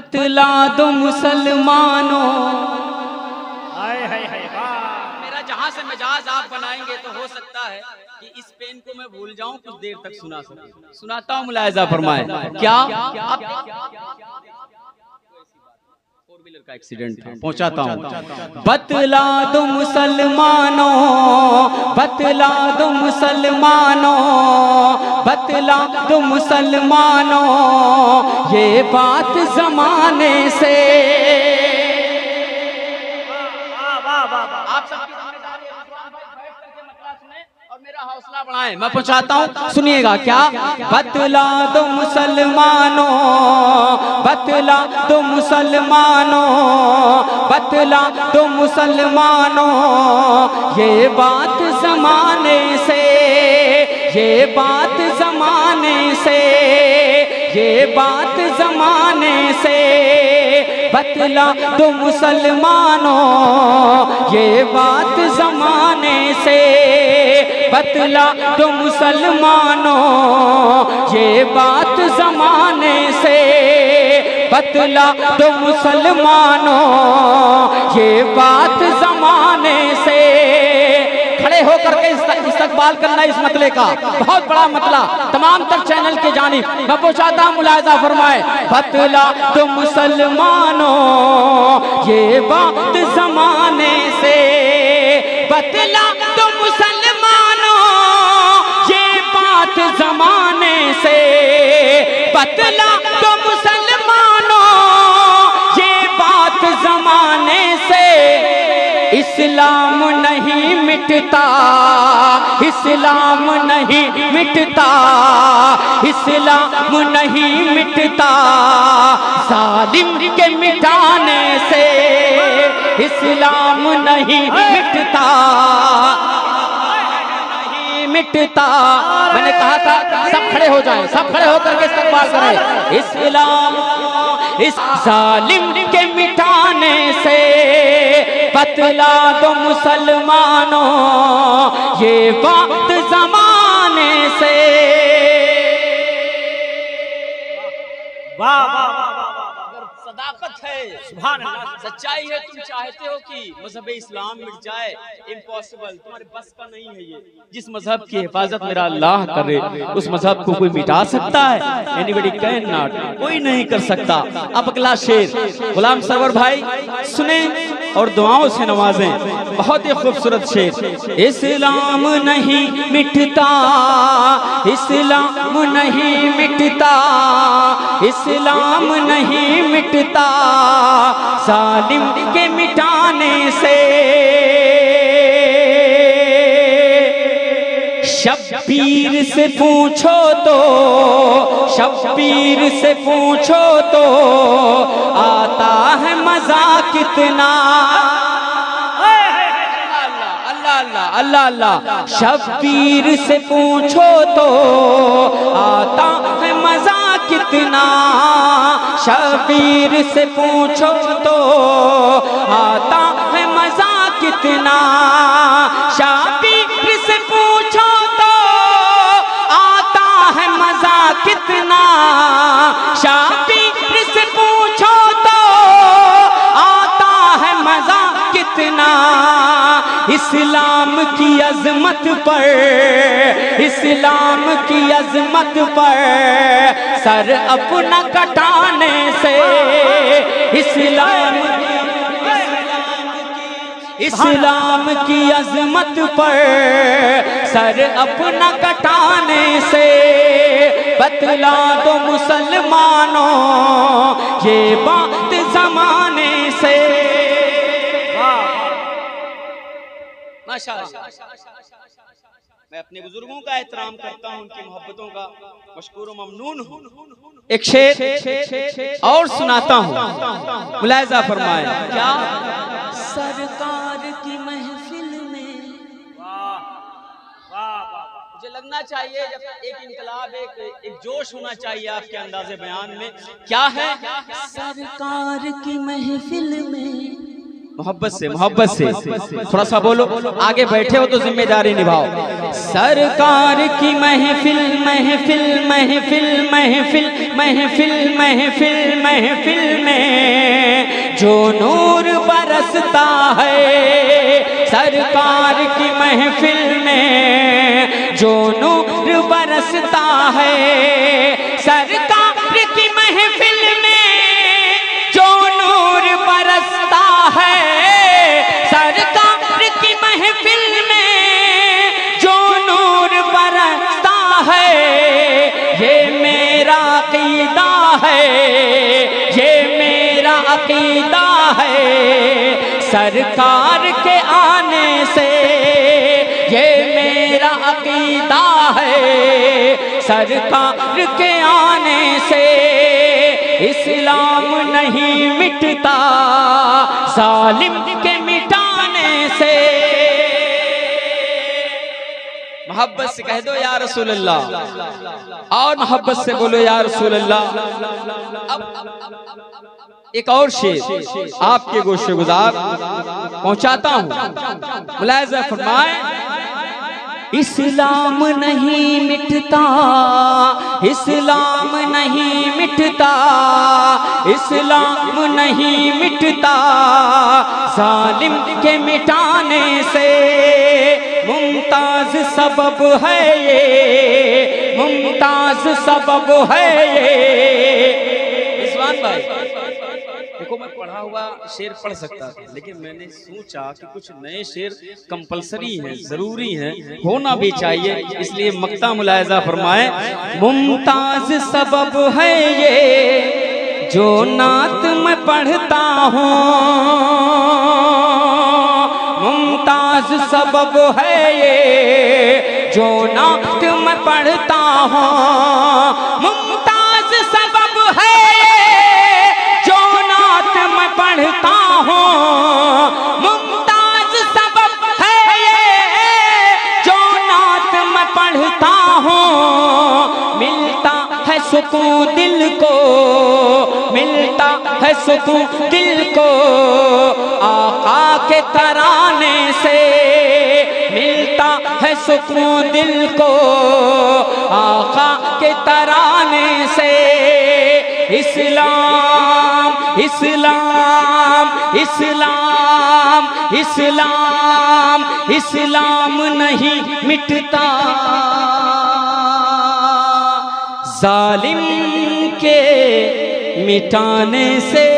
बतला दो मुसलमानों। मेरा जहां से मिजाज आप बनाएंगे तो हो सकता है कि इस पेन को मैं भूल जाऊं, कुछ देर तक सुना सकूं। सुनाता हूं, मुलायजा फरमाए। क्या फोर व्हीलर का एक्सीडेंट था, पहुंचाता हूं। बतला दो मुसलमानों, बतला दो मुसलमानों, बतला दो मुसलमानों, ये बात जमाने से। आप सबकी जिम्मेदारी है, बैठ करके मसला सुने और मेरा हौसला बढ़ाएं। मैं पहुंचाता हूं, सुनिएगा। क्या बतला दो मुसलमानों, बतला दो मुसलमानों, बतला दो मुसलमानों, ये बात जमाने से, ये बात जमाने से, ये बात जमाने से। बतला दो मुसलमानों, ये बात जमाने से। बतला दो मुसलमानों, ये बात जमाने से। बतला दो मुसलमानों, ये बात जमाने से। खड़े होकर के इस्तकबाल करना इस मतले का, बहुत बड़ा मतला, तमाम तक चैनल के जानिब मैं पहुंचाता हूं, मुलायजा फरमाए। बतला दो मुसलमानों, ये बात जमाने से। बतला दो मुसलमानों, ये बात जमाने से। बतला दो मुसलमानों, ये बात जमाने से। इस्लाम नहीं मिटता, इस्लाम नहीं मिटता, इस्लाम नहीं मिटता, जालिम के मिटाने से। इस्लाम नहीं मिटता, नहीं मिटता। मैंने कहा था सब खड़े हो जाएं, सब खड़े होकर के इस्तकबाल करें। इस्लाम इस जालिम के मिटाने से। बतला दो मुसलमानों, ये बात जमाने से। वाह वाह वाह वाह। अगर सदाकत है, सुभान अल्लाह, सच्चाई है, तुम चाहते हो कि मजहब इस्लाम मिट जाए, इम्पॉसिबल, तुम्हारे बस का नहीं है ये। जिस मजहब की हिफाजत मेरा अल्लाह करे, उस मजहब को कोई मिटा सकता है? एनीबडी कैन नॉट, कोई नहीं कर सकता। अब अगला शेर गुलाम सरवर भाई सुने और दुआओं से नवाजें। बहुत ही खूबसूरत शेर। इस्लाम नहीं मिटता, इस्लाम नहीं मिटता, इस्लाम नहीं मिटता, जालिम के मिटाने से। शब्बीर से पूछो तो, शब्बीर से पूछो तो, आता है मजा कितना। अल्लाह अल्लाह अल्लाह अल्लाह। शब्बीर से पूछो तो, आता है मजा कितना। शब्बीर से पूछो तो, आता है मजा कितना। शब्बीर से पूछो तो, आता है मजा कितना। शब्बीर से पूछो तो, आता है मजा कितना। इस्लाम की अजमत पर, इस्लाम की अजमत पर सर अपना कटाने से। इस्लाम की अजमत पर सर अपना कटाने से। बतला दो मुसलमानों, ये बात जमाने से। माशाअल्लाह, मैं अपने बुजुर्गों का एहतराम करता हूं, उनकी मोहब्बतों का मशकूर व ममनून हूं। एक शेर और सुनाता हूं, मुलायजा फरमाए। क्या सरकार की महफिल में। मुझे लगना चाहिए जब एक इनकलाब, एक जोश होना चाहिए आपके अंदाज़े बयान में। क्या है? सरकार की महफिल में मोहब्बत से थोड़ा सा बोलो। आगे बैठे हो तो जिम्मेदारी निभाओ। सरकार की महफिल महफिल महफिल महफिल महफिल महफिल महफिल में जो नूर बरसता है, सरकार की महफिल में जो नूर बरसता है, सरकार की महफिल में जो नूर बरसता है, सरकार की महफिल में जो नूर बरसता है, ये मेरा अकीदा है, ये मेरा अकीदा है। सरकार के आने से ये मेरा अकीदा है, सरकार के आने से इस्लाम नहीं मिटता, जालिम के मिटाने से। मोहब्बत से कह दो या रसूल अल्लाह, और मोहब्बत से बोलो या रसूल अल्लाह। अब एक और शेर आपके गोशे गुजार पहुंचाता हूं। मुलाहिज़ा फरमाए, इस्लाम नहीं मिटता, इस्लाम नहीं मिटता, इस्लाम नहीं मिटता, जालिम के मिटाने से। मुमताज सबब है ये, मुमताज सबब है ये। रिजवान भाई देखो, मैं पढ़ा हुआ शेर पढ़ सकता था, लेकिन मैंने सोचा कि कुछ नए शेर कंपलसरी हैं, जरूरी हैं, होना भी चाहिए, इसलिए मक्ता मुलाहिज़ा फरमाए। मुमताज सबब है ये जो नात मैं पढ़ता हूँ, मुमताज सबब है ये जो नात मैं पढ़ता हूँ, मुमताज सबब है जो नात मैं पढ़ता हूँ, मुमताज सबब है ये जो नात मैं पढ़ता हूँ। मिलता है सुकून दिल को, मिलता है सुकून दिल को, आका के तराने से। मिलता है सुकून दिल को, आका के तराने से। इस्लाम इस्लाम इस्लाम इस्लाम इस्लाम नहीं मिटता, जालिम के मिटाने से।